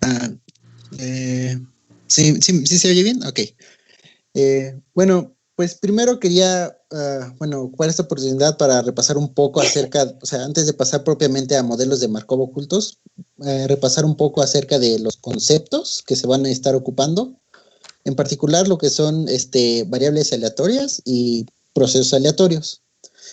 Ah, eh, ¿sí se oye bien? Ok. Bueno, pues primero quería, ocupar esta oportunidad para repasar un poco acerca, o sea, antes de pasar propiamente a modelos de Markov ocultos, repasar un poco acerca de los conceptos que se van a estar ocupando, en particular lo que son variables aleatorias y procesos aleatorios.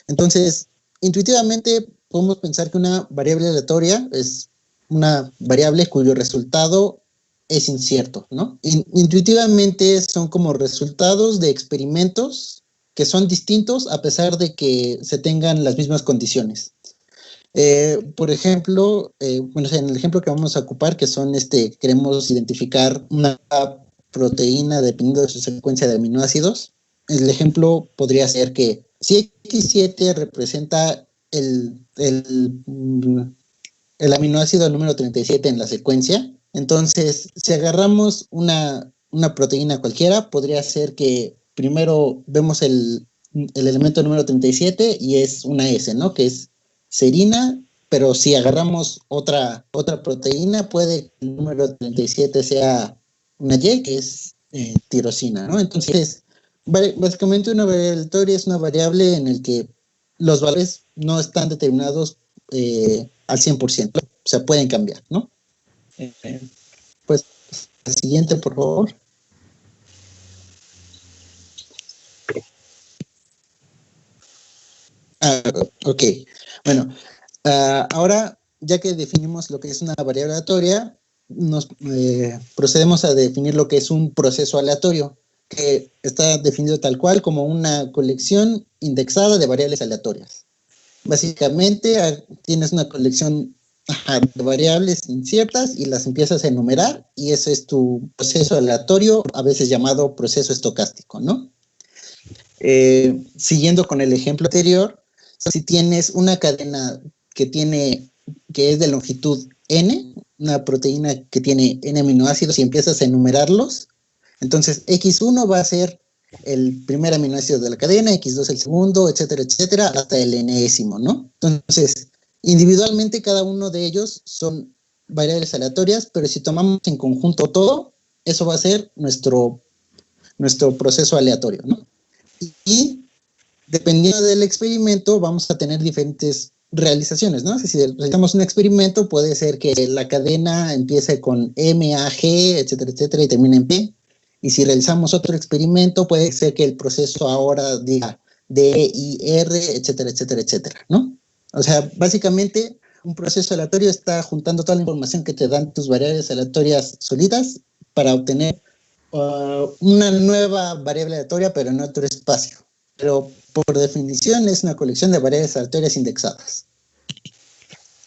Entonces, intuitivamente podemos pensar que una variable aleatoria es una variable cuyo resultado es incierto, ¿no? Intuitivamente son como resultados de experimentos que son distintos a pesar de que se tengan las mismas condiciones. Por ejemplo, en el ejemplo que vamos a ocupar, que son queremos identificar una proteína dependiendo de su secuencia de aminoácidos. El ejemplo podría ser que si X7 representa el aminoácido número 37 en la secuencia, entonces si agarramos una proteína cualquiera, podría ser que primero vemos el elemento número 37 y es una S, ¿no? Que es serina, pero si agarramos otra proteína, puede que el número 37 sea una Y, que es tirosina, ¿no? Entonces, básicamente una variable aleatoria es una variable en la que los valores no están determinados al 100%, o sea, pueden cambiar, ¿no? Pues, el siguiente, por favor. Ok, bueno, ahora ya que definimos lo que es una variable aleatoria, nos procedemos a definir lo que es un proceso aleatorio, que está definido tal cual como una colección indexada de variables aleatorias. Básicamente tienes una colección de variables inciertas y las empiezas a enumerar y ese es tu proceso aleatorio, a veces llamado proceso estocástico, ¿no? Siguiendo con el ejemplo anterior, si tienes una cadena que es de longitud n, una proteína que tiene n aminoácidos y empiezas a enumerarlos, entonces X1 va a ser el primer aminoácido de la cadena, X2 el segundo, etcétera, etcétera, hasta el enésimo, ¿no? Entonces, individualmente cada uno de ellos son variables aleatorias, pero si tomamos en conjunto todo, eso va a ser nuestro proceso aleatorio, ¿no? Y dependiendo del experimento, vamos a tener diferentes realizaciones, ¿no? Si realizamos un experimento, puede ser que la cadena empiece con M, A, G, etcétera, etcétera, y termine en P. Y si realizamos otro experimento, puede ser que el proceso ahora diga D, I, R, etcétera, etcétera, etcétera, ¿no? O sea, básicamente, un proceso aleatorio está juntando toda la información que te dan tus variables aleatorias solitas para obtener una nueva variable aleatoria, pero en otro espacio. Pero por definición es una colección de variables aleatorias indexadas.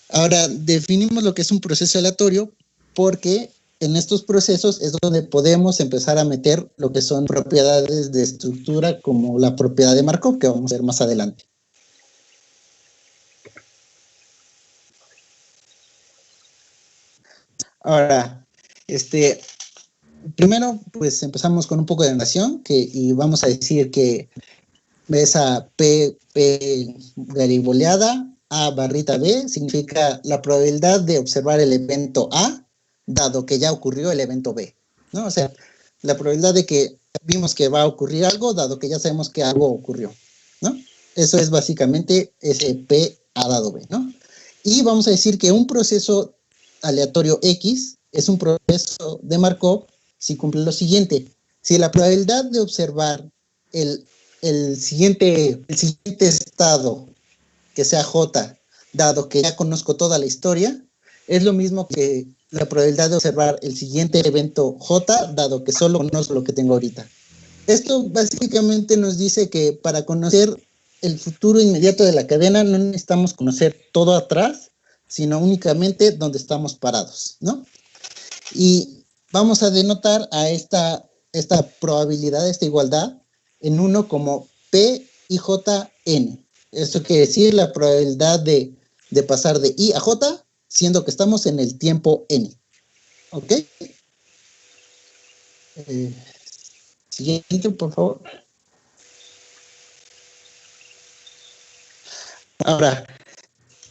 Ahora, definimos lo que es un proceso aleatorio porque en estos procesos es donde podemos empezar a meter lo que son propiedades de estructura como la propiedad de Markov, que vamos a ver más adelante. Ahora, primero, pues empezamos con un poco de notación y vamos a decir que esa P gariboleada, A barrita B, significa la probabilidad de observar el evento A, dado que ya ocurrió el evento B, ¿no? O sea, la probabilidad de que vimos que va a ocurrir algo, dado que ya sabemos que algo ocurrió, ¿no? Eso es básicamente ese P A dado B, ¿no? Y vamos a decir que un proceso aleatorio X es un proceso de Markov si cumple lo siguiente. Si la probabilidad de observar el siguiente estado, que sea J, dado que ya conozco toda la historia, es lo mismo que la probabilidad de observar el siguiente evento J, dado que solo conozco lo que tengo ahorita. Esto básicamente nos dice que para conocer el futuro inmediato de la cadena no necesitamos conocer todo atrás, sino únicamente donde estamos parados, ¿no? Y vamos a denotar a esta probabilidad, esta igualdad, en uno como P I J N. Esto quiere decir la probabilidad de pasar de I a J, siendo que estamos en el tiempo N. ¿Ok? Siguiente, por favor. Ahora,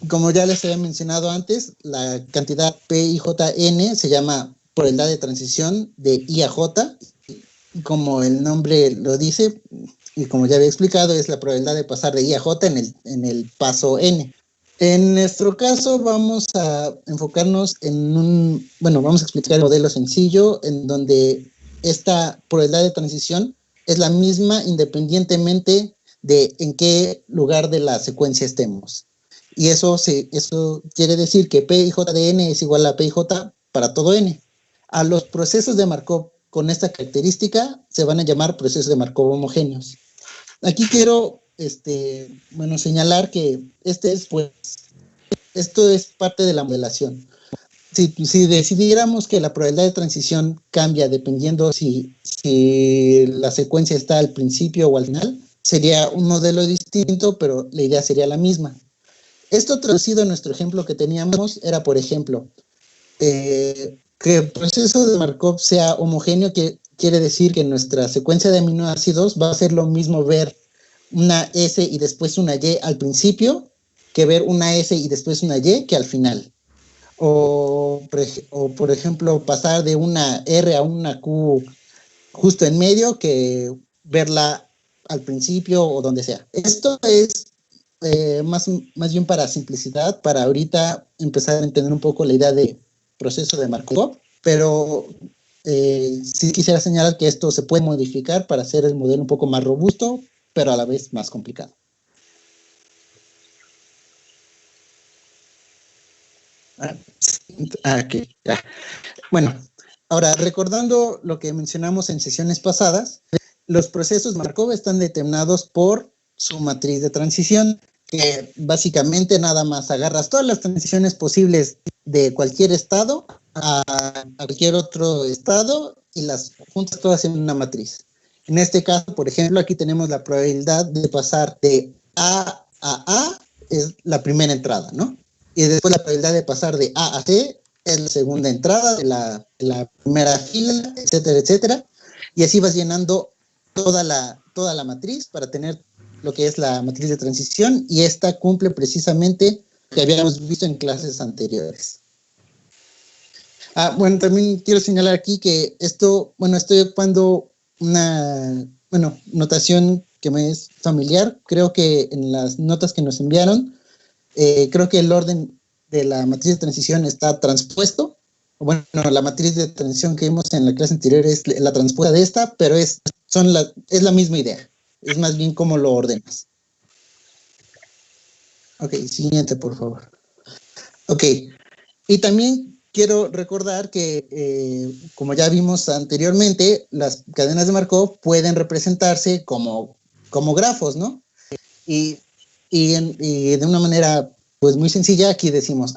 como ya les había mencionado antes, la cantidad P I J N se llama probabilidad de transición de I a J, como el nombre lo dice, y como ya había explicado, es la probabilidad de pasar de I a J en el paso N. En nuestro caso vamos a enfocarnos vamos a explicar el modelo sencillo en donde esta probabilidad de transición es la misma independientemente de en qué lugar de la secuencia estemos. Y eso quiere decir que P i J de N es igual a P i J para todo N. A los procesos de Markov con esta característica se van a llamar procesos de Markov homogéneos. Aquí quiero señalar que esto es parte de la modelación. Si decidiéramos que la probabilidad de transición cambia dependiendo si la secuencia está al principio o al final, sería un modelo distinto, pero la idea sería la misma. Esto traducido en nuestro ejemplo que teníamos era, por ejemplo, que el proceso de Markov sea homogéneo, que quiere decir que en nuestra secuencia de aminoácidos va a ser lo mismo ver una S y después una Y al principio que ver una S y después una Y que al final. O por ejemplo, pasar de una R a una Q justo en medio que verla al principio o donde sea. Esto es más bien para simplicidad, para ahorita empezar a entender un poco la idea de proceso de Markov, pero sí quisiera señalar que esto se puede modificar para hacer el modelo un poco más robusto, pero a la vez más complicado. Okay, ya. Bueno, ahora recordando lo que mencionamos en sesiones pasadas, los procesos Markov están determinados por su matriz de transición, que básicamente nada más agarras todas las transiciones posibles de cualquier estado a cualquier otro estado y las juntas todas en una matriz. En este caso, por ejemplo, aquí tenemos la probabilidad de pasar de A a A, es la primera entrada, ¿no? Y después la probabilidad de pasar de A a C es la segunda entrada de la primera fila, etcétera, etcétera. Y así vas llenando toda la matriz para tener lo que es la matriz de transición, y esta cumple precisamente lo que habíamos visto en clases anteriores. Bueno, también quiero señalar aquí que estoy ocupando una notación que me es familiar. Creo que en las notas que nos enviaron, creo que el orden de la matriz de transición está transpuesto. Bueno, la matriz de transición que vimos en la clase anterior es la transpuesta de esta, pero es la misma idea. Es más bien cómo lo ordenas. Ok, siguiente, por favor. Ok, y también quiero recordar que, como ya vimos anteriormente, las cadenas de Markov pueden representarse como grafos, ¿no? Y de una manera pues muy sencilla, aquí decimos,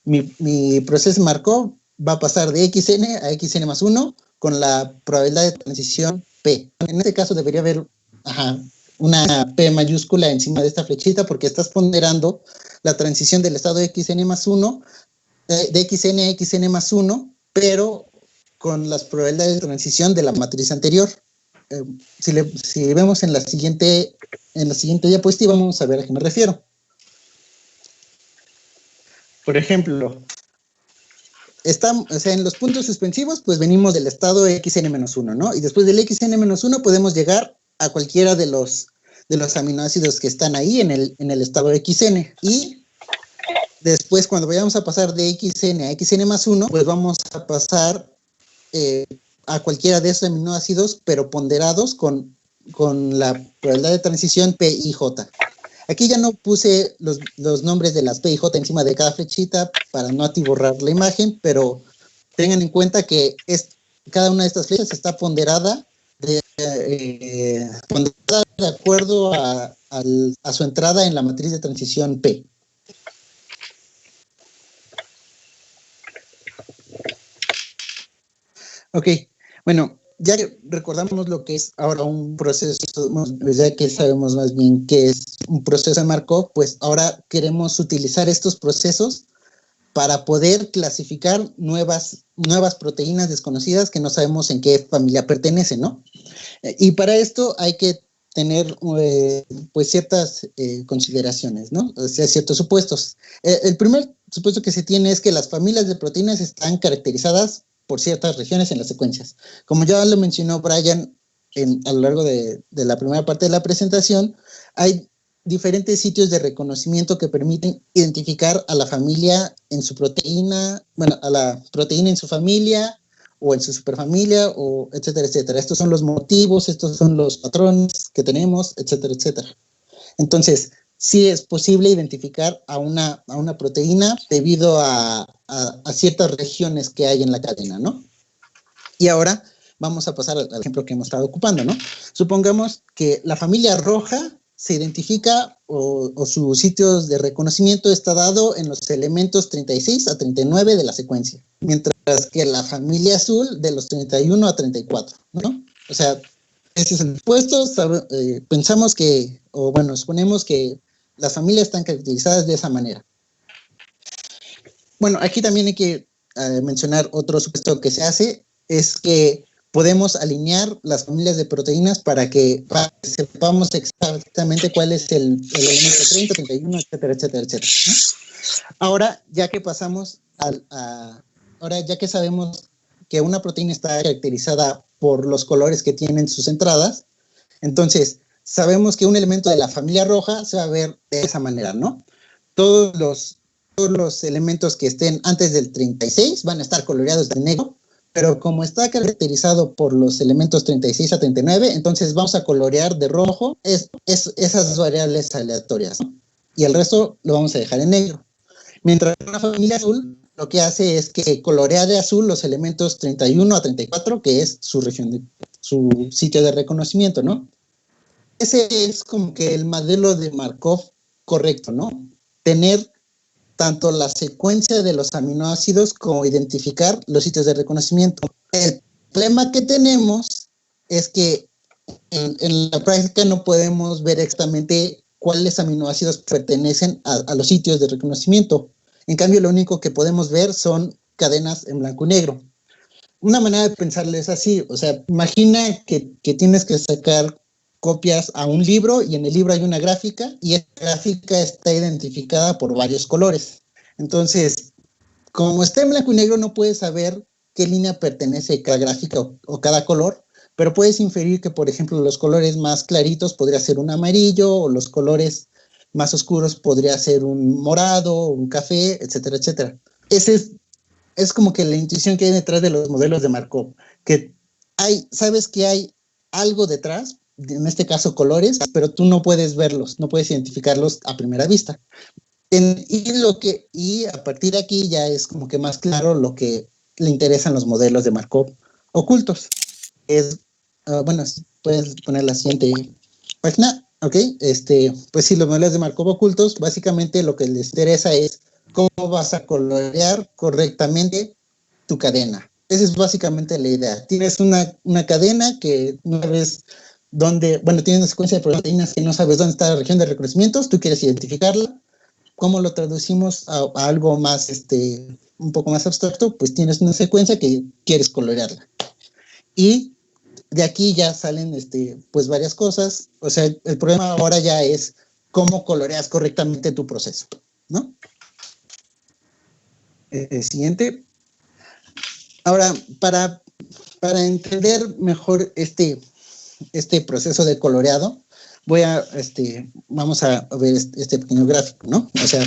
mi proceso Markov va a pasar de xn a xn más 1 con la probabilidad de transición P. En este caso debería haber una P mayúscula encima de esta flechita porque estás ponderando la transición del estado de xn más 1, de xn a xn más 1, pero con las probabilidades de transición de la matriz anterior. Si vemos en la siguiente diapositiva, vamos a ver a qué me refiero. Por ejemplo, en los puntos suspensivos, pues venimos del estado xn-1, ¿no? Y después del xn-1 podemos llegar a cualquiera de los aminoácidos que están ahí en el estado xn. Y después, cuando vayamos a pasar de xn a xn más 1, pues vamos a pasar a cualquiera de esos aminoácidos, pero ponderados con la probabilidad de transición P y J. Aquí ya no puse los nombres de las P y J encima de cada flechita para no atiborrar la imagen, pero tengan en cuenta que cada una de estas flechas está ponderada de acuerdo a su entrada en la matriz de transición P. Ok, bueno, ya recordamos lo que es ahora un proceso, ya que sabemos más bien qué es un proceso de Markov, pues ahora queremos utilizar estos procesos para poder clasificar nuevas proteínas desconocidas que no sabemos en qué familia pertenecen, ¿no? Y para esto hay que tener pues ciertas consideraciones, ¿no? O sea, ciertos supuestos. El primer supuesto que se tiene es que las familias de proteínas están caracterizadas por ciertas regiones en las secuencias. Como ya lo mencionó Brian a lo largo de la primera parte de la presentación, hay diferentes sitios de reconocimiento que permiten identificar a la familia en su proteína, bueno, a la proteína en su familia o en su superfamilia, o etcétera, etcétera. Estos son los motivos, estos son los patrones que tenemos, etcétera, etcétera. Entonces, sí es posible identificar a una proteína debido a ciertas regiones que hay en la cadena, ¿no? Y ahora vamos a pasar al ejemplo que hemos estado ocupando, ¿no? Supongamos que la familia roja se identifica o sus sitios de reconocimiento está dado en los elementos 36 a 39 de la secuencia, mientras que la familia azul de los 31 a 34, ¿no? O sea, ese es el puesto, pensamos que, o bueno, suponemos que las familias están caracterizadas de esa manera. Bueno, aquí también hay que mencionar otro supuesto que se hace, es que podemos alinear las familias de proteínas para que sepamos exactamente cuál es el elemento 30, 31, etcétera, etcétera, etcétera, ¿no? Ahora, ya que pasamos ahora ya que sabemos que una proteína está caracterizada por los colores que tienen sus entradas, entonces sabemos que un elemento de la familia roja se va a ver de esa manera, ¿no? Todos los elementos que estén antes del 36 van a estar coloreados de negro, pero como está caracterizado por los elementos 36 a 39, entonces vamos a colorear de rojo esas variables aleatorias, ¿no? Y el resto lo vamos a dejar en negro. Mientras que una familia azul lo que hace es que colorea de azul los elementos 31 a 34, que es su sitio de reconocimiento, ¿no? Ese es como que el modelo de Markov correcto, ¿no? Tener tanto la secuencia de los aminoácidos como identificar los sitios de reconocimiento. El problema que tenemos es que en la práctica no podemos ver exactamente cuáles aminoácidos pertenecen a los sitios de reconocimiento. En cambio, lo único que podemos ver son cadenas en blanco y negro. Una manera de pensarlo es así, o sea, imagina que tienes que sacar copias a un libro y en el libro hay una gráfica y esa gráfica está identificada por varios colores. Entonces, como está en blanco y negro, no puedes saber qué línea pertenece a cada gráfica o cada color, pero puedes inferir que, por ejemplo, los colores más claritos podría ser un amarillo, o los colores más oscuros podría ser un morado, un café, etcétera, etcétera. Ese es como que la intuición que hay detrás de los modelos de Markov, que sabes que hay algo detrás, en este caso colores, pero tú no puedes verlos, no puedes identificarlos a primera vista. Y a partir de aquí ya es como que más claro lo que le interesan los modelos de Markov ocultos. Bueno, puedes poner la siguiente página, ¿ok? Pues sí, los modelos de Markov ocultos, básicamente lo que les interesa es cómo vas a colorear correctamente tu cadena. Esa es básicamente la idea. Tienes una cadena que no sabes dónde, bueno, tienes una secuencia de proteínas que no sabes dónde está la región de reconocimientos, tú quieres identificarla. ¿Cómo lo traducimos a algo más, un poco más abstracto? Pues tienes una secuencia que quieres colorearla. Y de aquí ya salen, pues varias cosas. O sea, el problema ahora ya es cómo coloreas correctamente tu proceso, ¿no? Siguiente. Ahora, para entender mejor este proceso de coloreado, vamos a ver este pequeño gráfico, ¿no? O sea,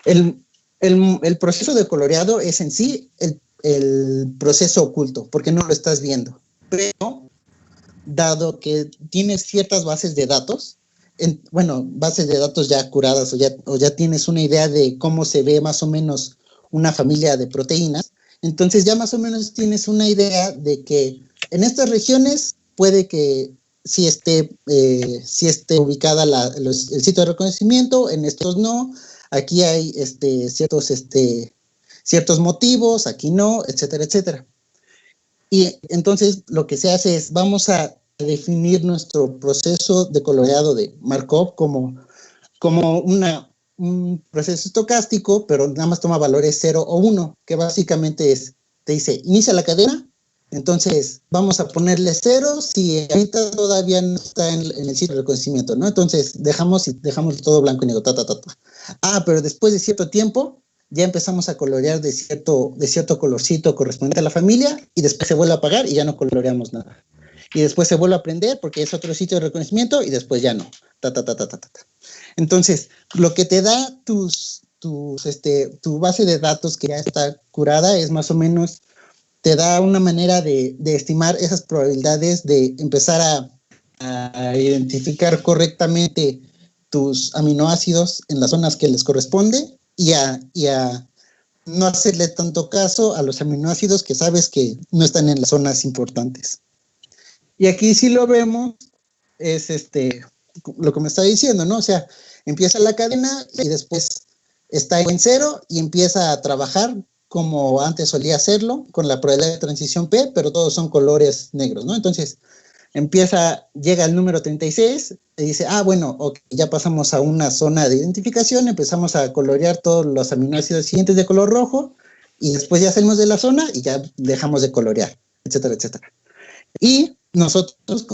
el proceso de coloreado es en sí el proceso oculto, porque no lo estás viendo. Pero, dado que tienes ciertas bases de datos, bases de datos ya curadas o ya tienes una idea de cómo se ve más o menos una familia de proteínas, entonces ya más o menos tienes una idea de que en estas regiones puede que sí esté ubicada el sitio de reconocimiento, en estos no, aquí hay ciertos motivos, aquí no, etcétera, etcétera. Y entonces lo que se hace es, vamos a definir nuestro proceso de coloreado de Markov como un proceso estocástico, pero nada más toma valores 0 o 1, que básicamente te dice, inicia la cadena, entonces vamos a ponerle 0 si ahorita todavía no está en el sitio de reconocimiento, ¿no? Entonces dejamos todo blanco y negro, ta. Pero después de cierto tiempo ya empezamos a colorear de cierto colorcito correspondiente a la familia, y después se vuelve a apagar y ya no coloreamos nada. Y después se vuelve a prender porque es otro sitio de reconocimiento y después ya no. Entonces, lo que te da tu base de datos que ya está curada es más o menos, te da una manera de estimar esas probabilidades de empezar a identificar correctamente tus aminoácidos en las zonas que les corresponde y a no hacerle tanto caso a los aminoácidos que sabes que no están en las zonas importantes. Y aquí sí lo vemos, es lo que me está diciendo, ¿no? O sea, empieza la cadena y después está en cero y empieza a trabajar como antes solía hacerlo, con la probabilidad de transición P, pero todos son colores negros, ¿no? Entonces, llega al número 36 y dice, bueno, okay, ya pasamos a una zona de identificación, empezamos a colorear todos los aminoácidos siguientes de color rojo, y después ya salimos de la zona y ya dejamos de colorear, etcétera, etcétera. Y nosotros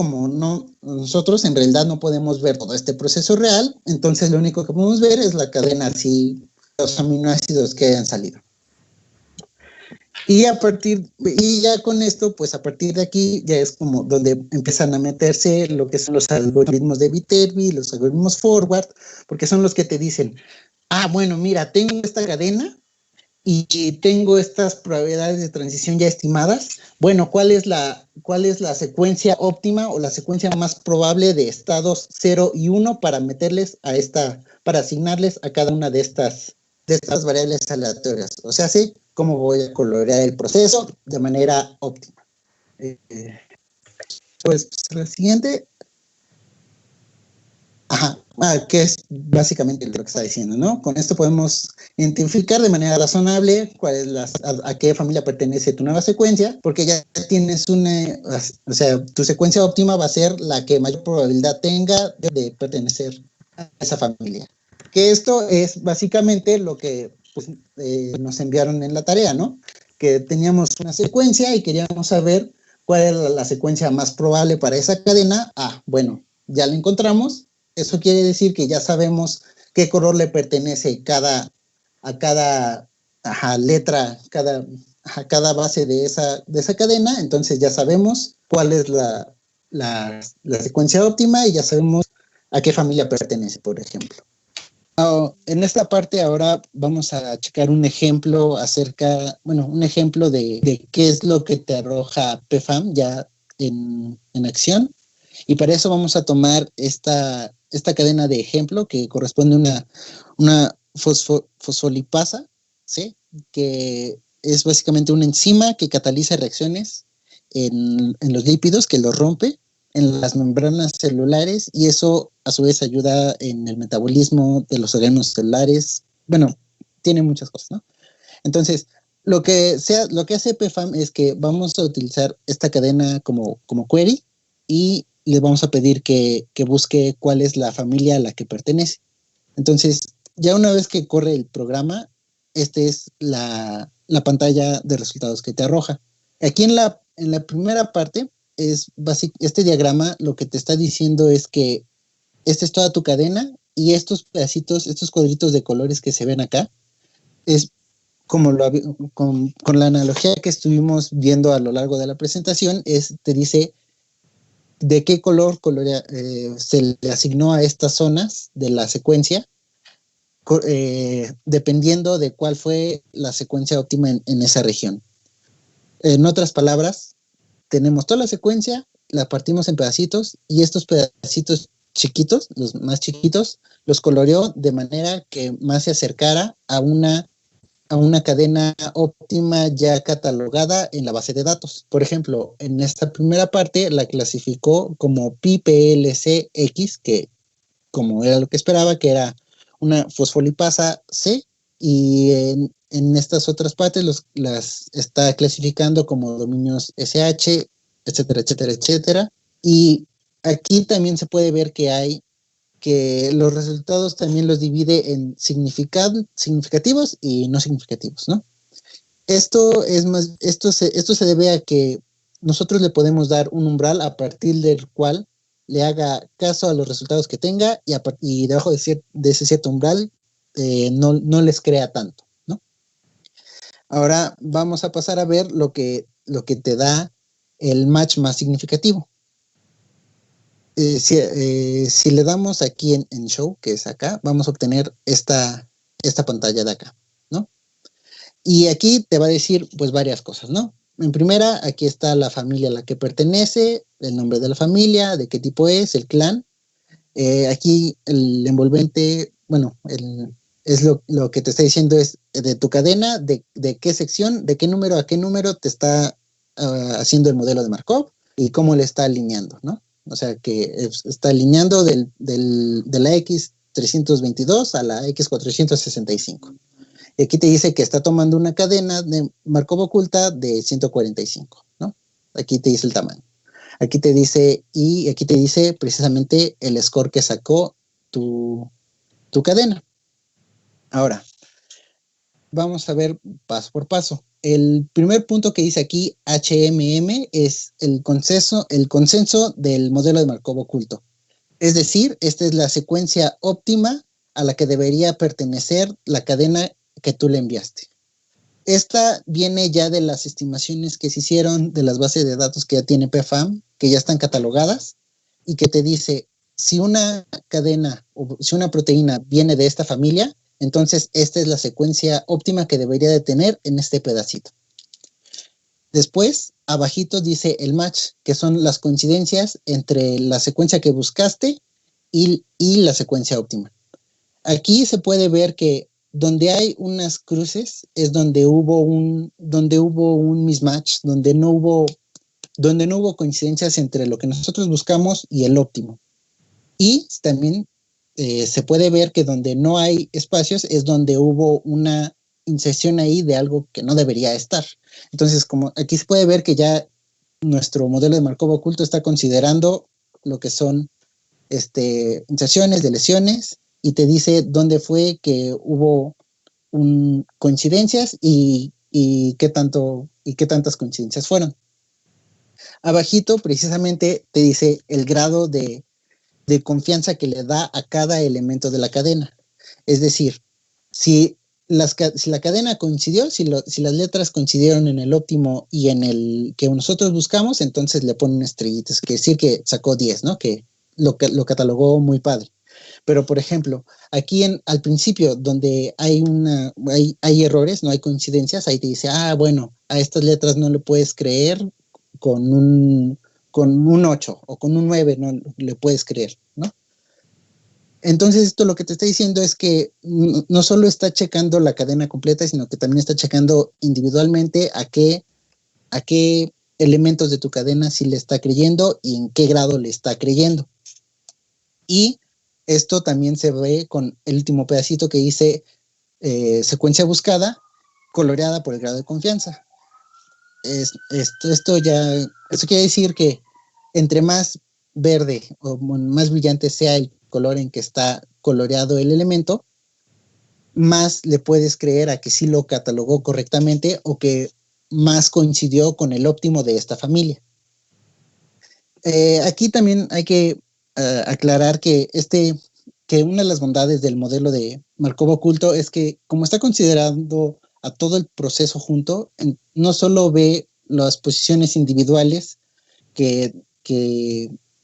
en realidad no podemos ver todo este proceso real, entonces lo único que podemos ver es la cadena así, los aminoácidos que hayan salido. Y ya con esto, pues a partir de aquí ya es como donde empiezan a meterse lo que son los algoritmos de Viterbi, los algoritmos forward, porque son los que te dicen, bueno, mira, tengo esta cadena y tengo estas probabilidades de transición ya estimadas. Bueno, ¿cuál es la secuencia óptima o la secuencia más probable de estados 0 y 1 para meterles para asignarles a cada una de estas variables aleatorias? O sea, sí, cómo voy a colorear el proceso de manera óptima. Pues la siguiente. Que es básicamente lo que está diciendo, ¿no? Con esto podemos identificar de manera razonable a qué familia pertenece tu nueva secuencia, porque ya tienes o sea, tu secuencia óptima va a ser la que mayor probabilidad tenga de pertenecer a esa familia. Que esto es básicamente lo que nos enviaron en la tarea, ¿no? Que teníamos una secuencia y queríamos saber cuál era la secuencia más probable para esa cadena. Bueno, ya la encontramos. Eso quiere decir que ya sabemos qué color le pertenece a cada letra, cada base de esa cadena. Entonces ya sabemos cuál es la secuencia óptima y ya sabemos a qué familia pertenece, por ejemplo. En esta parte ahora vamos a checar un ejemplo de qué es lo que te arroja PFAM ya en acción. Y para eso vamos a tomar esta cadena de ejemplo que corresponde a una fosfolipasa, ¿sí? Que es básicamente una enzima que cataliza reacciones en los lípidos, que los rompe en las membranas celulares, y eso a su vez ayuda en el metabolismo de los órganos celulares. Bueno, tiene muchas cosas, ¿no? Entonces, lo que hace PFAM es que vamos a utilizar esta cadena como query, y le vamos a pedir que busque cuál es la familia a la que pertenece. Entonces, ya una vez que corre el programa, esta es la pantalla de resultados que te arroja. Aquí en la primera parte, este diagrama lo que te está diciendo es que esta es toda tu cadena, y estos pedacitos, estos cuadritos de colores que se ven acá, es como con la analogía que estuvimos viendo a lo largo de la presentación, te dice de qué color se le asignó a estas zonas de la secuencia, dependiendo de cuál fue la secuencia óptima en esa región. En otras palabras, tenemos toda la secuencia, la partimos en pedacitos, y estos pedacitos chiquitos, los más chiquitos, los coloreó de manera que más se acercara a una cadena óptima ya catalogada en la base de datos. Por ejemplo, en esta primera parte la clasificó como PIPLCX, que como era lo que esperaba, que era una fosfolipasa C, y en estas otras partes las está clasificando como dominios SH, etcétera, etcétera, etcétera. Y aquí también se puede ver que los resultados también los divide en significativos y no significativos, ¿no? Esto se debe a que nosotros le podemos dar un umbral a partir del cual le haga caso a los resultados que tenga, y debajo de ese cierto umbral no les crea tanto, ¿no? Ahora vamos a pasar a ver lo que te da el match más significativo. Si le damos aquí en Show, que es acá, vamos a obtener esta pantalla de acá, ¿no? Y aquí te va a decir pues varias cosas, ¿no? En primera, aquí está la familia a la que pertenece, el nombre de la familia, de qué tipo es, el clan. Aquí el envolvente, bueno, es lo que te está diciendo es de tu cadena, de qué sección, de qué número a qué número te está haciendo el modelo de Markov y cómo le está alineando, ¿no? O sea, que está alineando de la X322 a la X465. Y aquí te dice que está tomando una cadena de Markov oculta de 145, ¿no? Aquí te dice el tamaño. Aquí te dice, y aquí te dice precisamente el score que sacó tu cadena. Ahora, vamos a ver paso por paso. El primer punto que dice aquí, HMM, es el consenso del modelo de Markov oculto. Es decir, esta es la secuencia óptima a la que debería pertenecer la cadena que tú le enviaste. Esta viene ya de las estimaciones que se hicieron de las bases de datos que ya tiene PFAM, que ya están catalogadas, y que te dice, si una cadena o si una proteína viene de esta familia, entonces esta es la secuencia óptima que debería de tener en este pedacito. Después, abajito dice el match, que son las coincidencias entre la secuencia que buscaste y la secuencia óptima. Aquí se puede ver que donde hay unas cruces es donde hubo un mismatch, donde no hubo coincidencias entre lo que nosotros buscamos y el óptimo. Y también se puede ver que donde no hay espacios es donde hubo una inserción ahí de algo que no debería estar. Entonces, como aquí se puede ver que ya nuestro modelo de Markov oculto está considerando lo que son inserciones, deleciones, y te dice dónde fue que hubo coincidencias y qué tantas coincidencias fueron. Abajito precisamente te dice el grado de confianza que le da a cada elemento de la cadena. Es decir, si la cadena coincidió, si las letras coincidieron en el óptimo y en el que nosotros buscamos, entonces le ponen estrellitas, que decir que sacó 10, ¿no? Que lo catalogó muy padre. Pero, por ejemplo, aquí al principio, donde hay errores, no hay coincidencias, ahí te dice, bueno, a estas letras no le puedes creer con un 8 o con un 9, no le puedes creer, ¿no? Entonces, esto lo que te está diciendo es que no solo está checando la cadena completa, sino que también está checando individualmente a qué elementos de tu cadena sí le está creyendo y en qué grado le está creyendo. Y esto también se ve con el último pedacito que dice secuencia buscada, coloreada por el grado de confianza. Esto quiere decir que entre más verde o más brillante sea el color en que está coloreado el elemento, más le puedes creer a que sí lo catalogó correctamente o que más coincidió con el óptimo de esta familia. Aquí también hay que aclarar que una de las bondades del modelo de Markov oculto es que como está considerando a todo el proceso junto, no solo ve las posiciones individuales que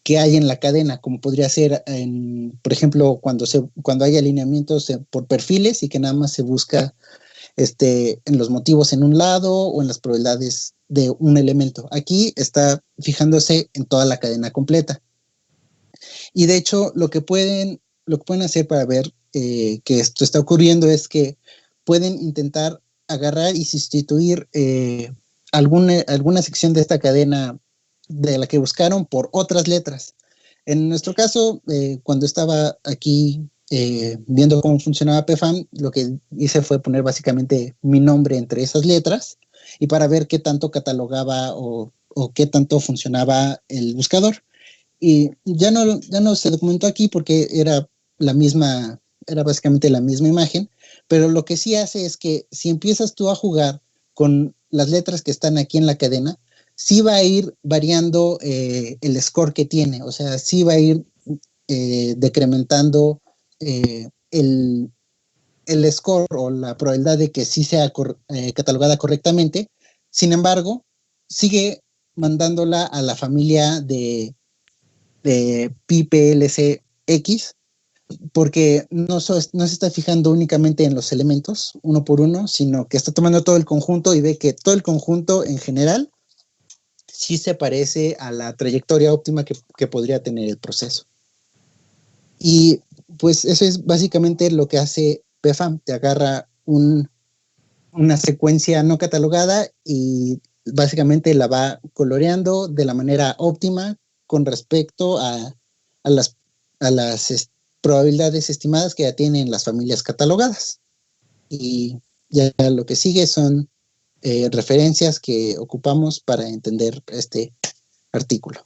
hay en la cadena, como podría ser, por ejemplo, cuando hay alineamientos por perfiles y que nada más se busca en los motivos en un lado o en las probabilidades de un elemento. Aquí está fijándose en toda la cadena completa. Y de hecho, lo que pueden hacer para ver que esto está ocurriendo es que pueden intentar agarrar y sustituir alguna sección de esta cadena de la que buscaron por otras letras. En nuestro caso, cuando estaba aquí viendo cómo funcionaba PFAM, lo que hice fue poner básicamente mi nombre entre esas letras y para ver qué tanto catalogaba o qué tanto funcionaba el buscador. Y ya no se documentó aquí porque era básicamente la misma imagen, pero lo que sí hace es que si empiezas tú a jugar con las letras que están aquí en la cadena, sí va a ir variando el score que tiene, o sea, sí va a ir decrementando el score o la probabilidad de que sí sea catalogada correctamente. Sin embargo, sigue mandándola a la familia de PIPLCX porque no se está fijando únicamente en los elementos uno por uno, sino que está tomando todo el conjunto y ve que todo el conjunto en general sí se parece a la trayectoria óptima que podría tener el proceso. Y pues eso es básicamente lo que hace PFAM, te agarra una secuencia no catalogada y básicamente la va coloreando de la manera óptima con respecto a las, a las probabilidades estimadas que ya tienen las familias catalogadas. Y ya lo que sigue son referencias que ocupamos para entender este artículo.